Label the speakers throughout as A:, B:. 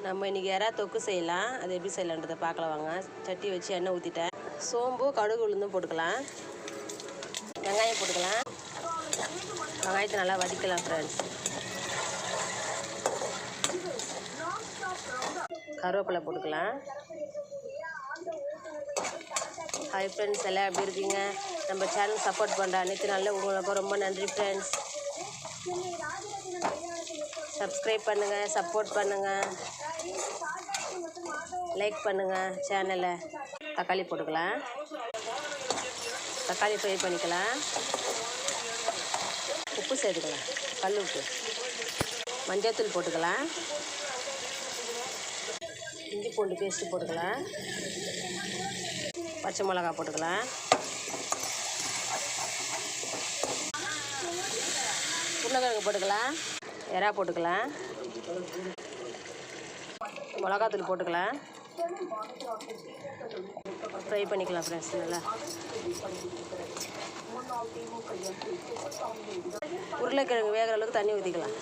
A: நம்ம இன்றைக்கி எறா தொக்கு செய்யலாம். அது எப்படி செய்யலான்றதை பார்க்கலாம் வாங்க. சட்டி வச்சு எண்ணெய் ஊற்றிட்டேன். சோம்பு கடுகு உளுந்தும் போட்டுக்கலாம். வெங்காயம் போட்டுக்கலாம். வெங்காயத்தை நல்லா வதக்கலாம் ஃப்ரெண்ட்ஸ். கருவேப்பிலை போட்டுக்கலாம். ஹாய் ஃப்ரெண்ட்ஸ், எல்லாம் எப்படி இருக்கீங்க? நம்ம சேனல் சப்போர்ட் பண்ணுற அனைத்து நாளில் உங்களுக்கு ரொம்ப நன்றி ஃப்ரெண்ட்ஸ். சப்ஸ்கிரைப் பண்ணுங்கள், சப்போர்ட் பண்ணுங்கள், லைக் பண்ணுங்கள் சேனலை. தக்காளி போட்டுக்கலாம். தக்காளி ஃப்ரை பண்ணிக்கலாம். உப்பு சேர்த்துக்கலாம், கல் உப்பு. மஞ்சள்தூள் போட்டுக்கலாம். இஞ்சி பூண்டு பேஸ்ட்டு போட்டுக்கலாம். பச்சை மிளகா போட்டுக்கலாம். உருளைக்கிழங்கு போட்டுக்கலாம். எறா போட்டுக்கலாம். மிளகாத்தூள் போட்டுக்கலாம். ஃப்ரை பண்ணிக்கலாம் ஃப்ரெண்ட்ஸ் நல்லா. உருளைக்கிழங்கு வேகிற அளவுக்கு தண்ணி ஊற்றிக்கலாம்.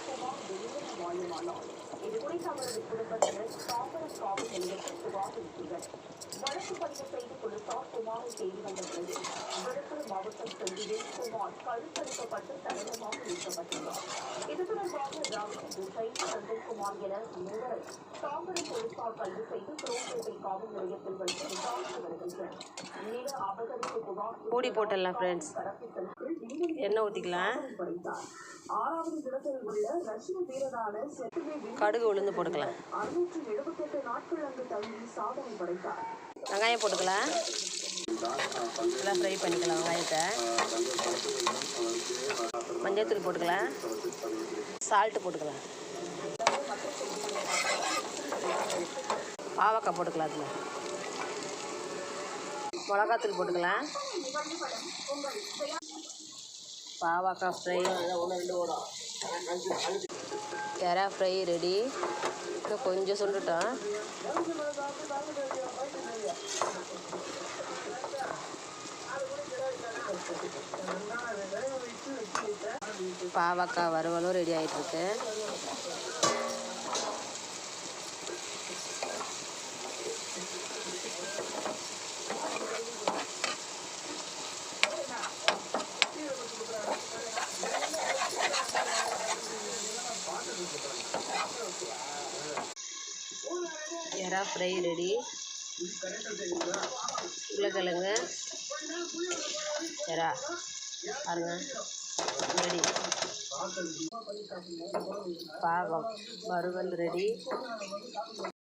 A: மூடி போட்டுடலாம் ஃப்ரெண்ட்ஸ். எண்ணெய் ஊற்றிக்கலாம். கடுகு உளுந்து போட்டுக்கலாம். வெங்காயம் போட்டுக்கலாம். எல்லாம் ஃப்ரை பண்ணிக்கலாம் வெங்காயத்தை. மஞ்சள்தூள் போட்டுக்கலாம். சால்ட்டு போட்டுக்கலாம். பாவக்காய் போட்டுக்கலாம். அதில் மிளகாத்தூள் போட்டுக்கலாம். பாவக்காய் ஃப்ரை, எறா ஃப்ரை ரெடி. இன்னும் கொஞ்சம் சுண்டுட்டோம். பாவக்காய் வறுவலும் ரெடி ஆகிட்டுருக்கு. எறா ஃப்ரை ரெடி. உருளைக்கிழங்கு எறா பாருங்க ரெடி. பாவம் வறுவல் ரெடி.